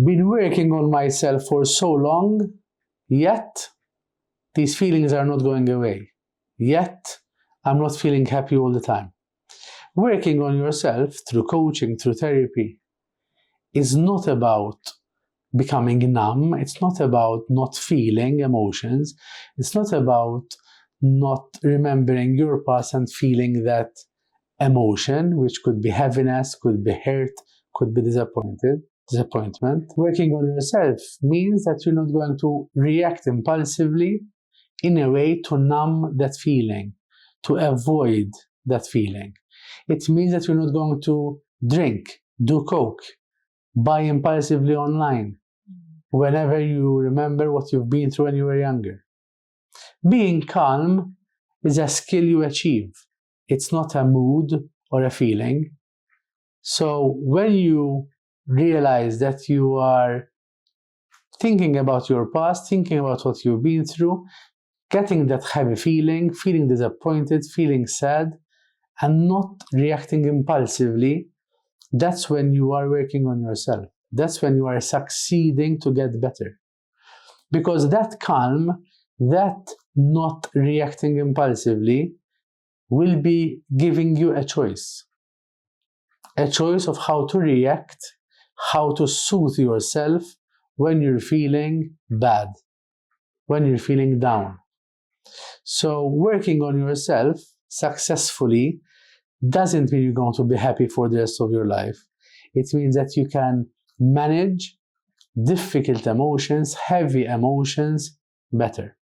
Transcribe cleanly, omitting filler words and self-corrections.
been working on myself for so long, yet these feelings are not going away. Yet I'm not feeling happy all the time. Working on yourself through coaching, through therapy, is not about becoming numb. It's not about not feeling emotions. It's not about not remembering your past and feeling that emotion, which could be heaviness, could be hurt, could be disappointment. Working on yourself means that you're not going to react impulsively in a way to numb that feeling, to avoid that feeling. It means that you're not going to drink, do coke, buy impulsively online whenever you remember what you've been through when you were younger. Being calm is a skill you achieve. It's not a mood or a feeling. So when you realize that you are thinking about your past, thinking about what you've been through, getting that heavy feeling, feeling disappointed, feeling sad, and not reacting impulsively, that's when you are working on yourself. That's when you are succeeding to get better. Because that calm, that not reacting impulsively, will be giving you a choice. A choice of how to react, how to soothe yourself when you're feeling bad, when you're feeling down. So working on yourself successfully doesn't mean you're going to be happy for the rest of your life. It means that you can manage difficult emotions, heavy emotions better.